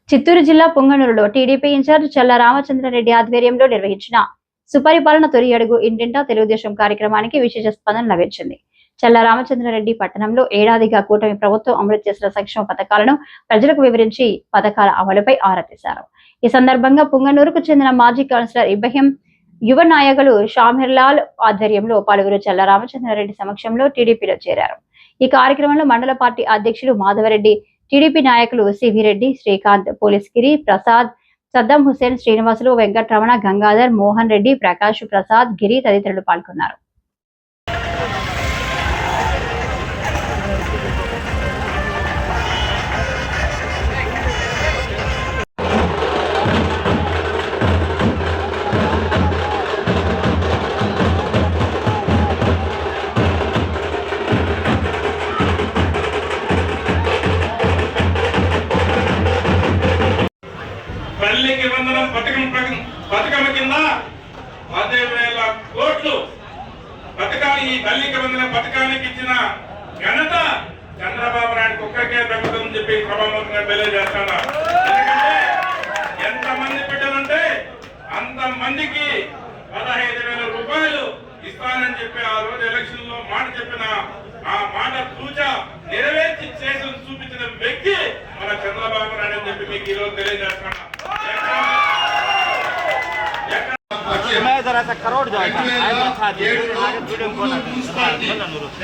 చిత్తూరు జిల్లా పుంగనూరులో TDP incharge చల్ల రామచంద్రారెడ్డి ఆధ్వర్యంలో నిర్వహించిన సుపరిపాలన తొలి అడుగు ఇంటింటా తెలుగుదేశం కార్యక్రమానికి విశేష స్పందన లభించింది. చల్ల రామచంద్రారెడ్డి పట్టణంలో ఏడాదిగా కూటమి ప్రభుత్వం అమలు చేసిన సంక్షేమ పథకాలను ప్రజలకు వివరించి పథకాల అమలుపై ఆరా తీశారు. ఈ సందర్భంగా పుంగనూరుకు చెందిన మాజీ కౌన్సిలర్ ఇబ్రహీం, యువ నాయకులు షామిర్లాల్ ఆధ్వర్యంలో పలువురు చల్ల రామచంద్రారెడ్డి సమక్షంలో టీడీపీలో చేరారు. ఈ కార్యక్రమంలో మండల పార్టీ అధ్యక్షుడు మాధవరెడ్డి, టీడీపీ నాయకులు సివిరెడ్డి, శ్రీకాంత్, పోలీస్గిరి, ప్రసాద్, సద్దాం హుసేన్, శ్రీనివాసులు, వెంకటరమణ, గంగాధర్, మోహన్ రెడ్డి, ప్రకాష్, ప్రసాద్, గిరి తదితరులు పాల్గొన్నారు. తల్లికి వందనం పథకం కింద 10,000 కోట్లు పథకాన్ని ఈ తల్లికి వందనం పథకానికి ఇచ్చిన ఘనత చంద్రబాబు నాయుడు ఒక్కరికే దక్కుతుందని చెప్పి ప్రభావంగా తెలియజేస్తాను. ఎందుకంటే ఎంతమంది బిడ్డలుంటే అంతమందికి 15,000 రూపాయలు ఇస్తానని చెప్పి ఆ రోజు ఎలక్షన్ లో మాట చెప్పిన ఆ మాట తూచా నెరవేర్చి చేసి చూపించిన వ్యక్తి మన చంద్రబాబు నాయుడు అని చెప్పి మీకు ఈరోజు తెలియజేస్తాను.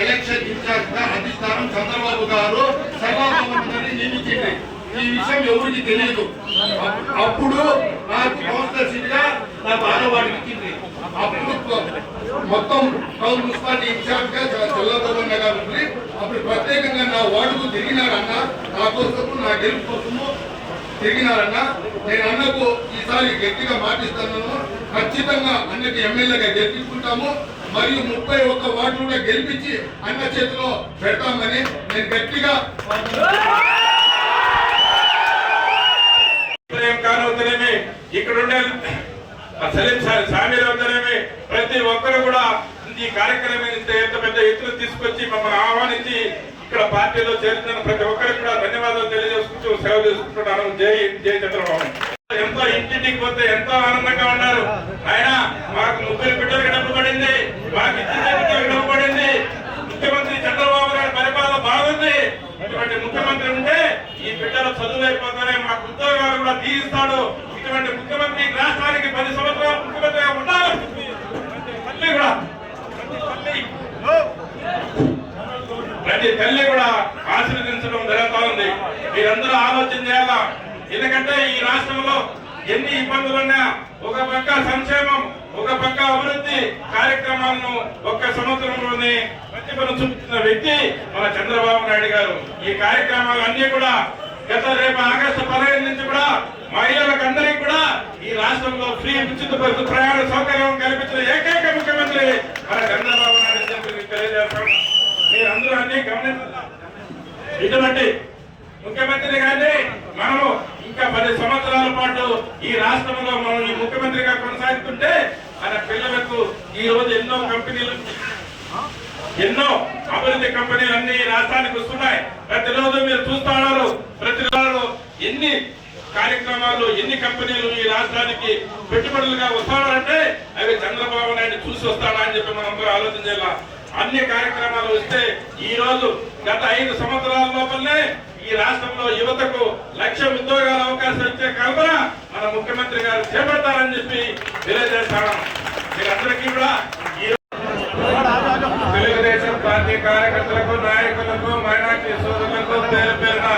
ఎలక్షన్ ఇన్ఛార్జ్ గా అధిష్టానం చంద్రబాబు గారు సభాపతిని నియమించింది. ఈ విషయం ఎవరికి తెలియదు. అప్పుడు నాకు కౌన్సిలర్ సీట్ గా నా బాలవాడికి ఇచ్చింది. అప్పుడు మొత్తం టౌన్ మున్సిపాలిటీ ఇన్ఛార్జ్ గా చల్లగొండ గారు ఉంది. అప్పుడు ప్రత్యేకంగా నా వార్డుకు తిరిగినారన్న, నా కోసము నా గెలుపు కోసము తిరిగినారన్న. నేను అన్నకు ఈసారి గట్టిగా మాటిస్తున్నాను. ఖచ్చితంగా అన్నకి ఎమ్మెల్యేగా గెలిపించుకుంటాము. మరియు 31 వార్డులు కూడా గెలిపించి అన్న చేతిలో పెడతామని నేను గట్టిగా ఇక్కడ ఉండే సామీలవుతారేమి ప్రతి ఒక్కరు కూడా ఈ కార్యక్రమం ఎంత పెద్ద ఎత్తున తీసుకొచ్చి మమ్మల్ని ఆహ్వానించి ఇక్కడ పార్టీలో చేరుతున్న ప్రతి ఒక్కరికి కూడా ధన్యవాదాలు తెలియజేసుకుంటూ సేవ చేసుకుంటున్నాను. జై జై చంద్రబాబు. ఎంతో ఇంటింటికి పోతే ఎంతో ఆనందంగా ఉన్నారు. ఆయన మాకు 30 బిడ్డలకు డబ్బు పడింది, మాకు ఇంటింటికి డబ్బు పడింది. ముఖ్యమంత్రి చంద్రబాబు గారి పరిపాలన బాగుంది. ఇటువంటి ముఖ్యమంత్రి ఉంటే ఈ బిడ్డలు చదువులైపోతానే మాకు ఉద్యోగాలు కూడా తీయిస్తాడు. ఇటువంటి ముఖ్యమంత్రి రాష్ట్రానికి 10 సంవత్సరాలు ముఖ్యమంత్రిగా ఉండాలి. ప్రతి తల్లి కూడా ఆశీర్వదించడం జరుగుతూ ఉంది. మీరందరూ ఆలోచన చేయాలా. ఎందుకంటే ఈ రాష్ట్రంలో ఎన్ని ఇబ్బందులున్నా ఒక పక్క సంక్షేమం, ఒక పక్క అభివృద్ధి కార్యక్రమాలను ఒక్క సంవత్సరంలోనే ప్రతిభను చూపించిన వ్యక్తి మన చంద్రబాబు నాయుడు గారు. ఈ కార్యక్రమాలు అన్ని కూడా రేపు ఆగస్టు 15 నుంచి కూడా మహిళలకు అందరికీ కూడా ఈ రాష్ట్రంలో ఫ్రీ ఉచిత బస్సు ప్రయాణ సౌకర్యం కల్పించిన ఏకైక ముఖ్యమంత్రి మన చంద్రబాబు నాయుడు చెప్పి తెలియజేస్తాం. మీరందరూ అన్ని గమనించాలి. ఇటువంటి ముఖ్యమంత్రి గారిని మనము ఇంకా 10 సంవత్సరాల పాటు ఈ రాష్ట్రంలో మనం ఈ ముఖ్యమంత్రిగా కొనసాగుతుంటే మన పిల్లలకు ఈ రోజు ఎన్నో కంపెనీలు, ఎన్నో అభివృద్ధి కంపెనీలు అన్ని ఈ రాష్ట్రానికి వస్తున్నాయి. ప్రతిరోజు మీరు చూస్తా ఉన్నారు. ప్రతిరోజు ఎన్ని కార్యక్రమాలు, ఎన్ని కంపెనీలు ఈ రాష్ట్రానికి పెట్టుబడులుగా వస్తాడంటే అవి చంద్రబాబు నాయుడు చూసి వస్తాడా అని చెప్పి మనం ఆలోచన చేయాలి. అన్ని కార్యక్రమాలు వస్తే ఈ రోజు గత 5 సంవత్సరాల లోపలనే ఈ రాష్ట్రంలో యువతకు 1,00,000 ఉద్యోగాల అవకాశం ఇచ్చే కల్పన మన ముఖ్యమంత్రి గారు చేపడతారని చెప్పి తెలియజేస్తాను. మీరందరికీ కూడా తెలుగుదేశం పార్టీ కార్యకర్తలకు, నాయకులకు, మైనార్టీ సోదరులకు పేరు పేరున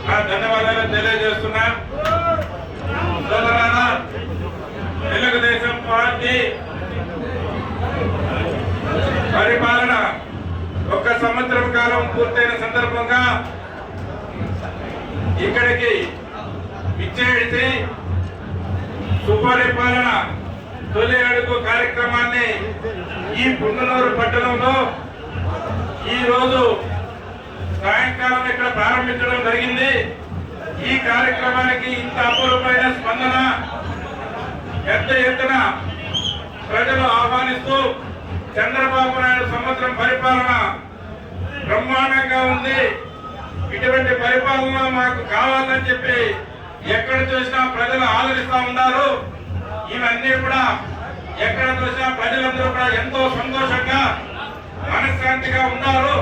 నా ధన్యవాదాలు తెలియజేస్తున్నా. సోదరారా, తెలుగుదేశం పార్టీ పరిపాలన 1 సంవత్సరం కాలం పూర్తయిన సందర్భంగా ఇక్కడికి ఇచ్చేసి సుపరిపాలన తొలి అడుగు కార్యక్రమాన్ని ఈ పుంగనూరు పట్టణంలో ఈ రోజు సాయంకాలం ఇక్కడ ప్రారంభించడం జరిగింది. ఈ కార్యక్రమానికి ఇంత అపూర్వమైన స్పందన పెద్ద ఎత్తున ప్రజలు ఆహ్వానిస్తూ చంద్రబాబు నాయుడు సంవత్సరం పరిపాలన బ్రహ్మాండంగా ఉంది, ఇటువంటి పరిపాలన మాకు కావాలని చెప్పి ఎక్కడ చూసినా ప్రజలు ఆదరిస్తా ఉన్నారు. ఇవన్నీ కూడా ఎక్కడ చూసినా ప్రజలందరూ కూడా ఎంతో సంతోషంగా మనశ్శాంతిగా ఉన్నారు.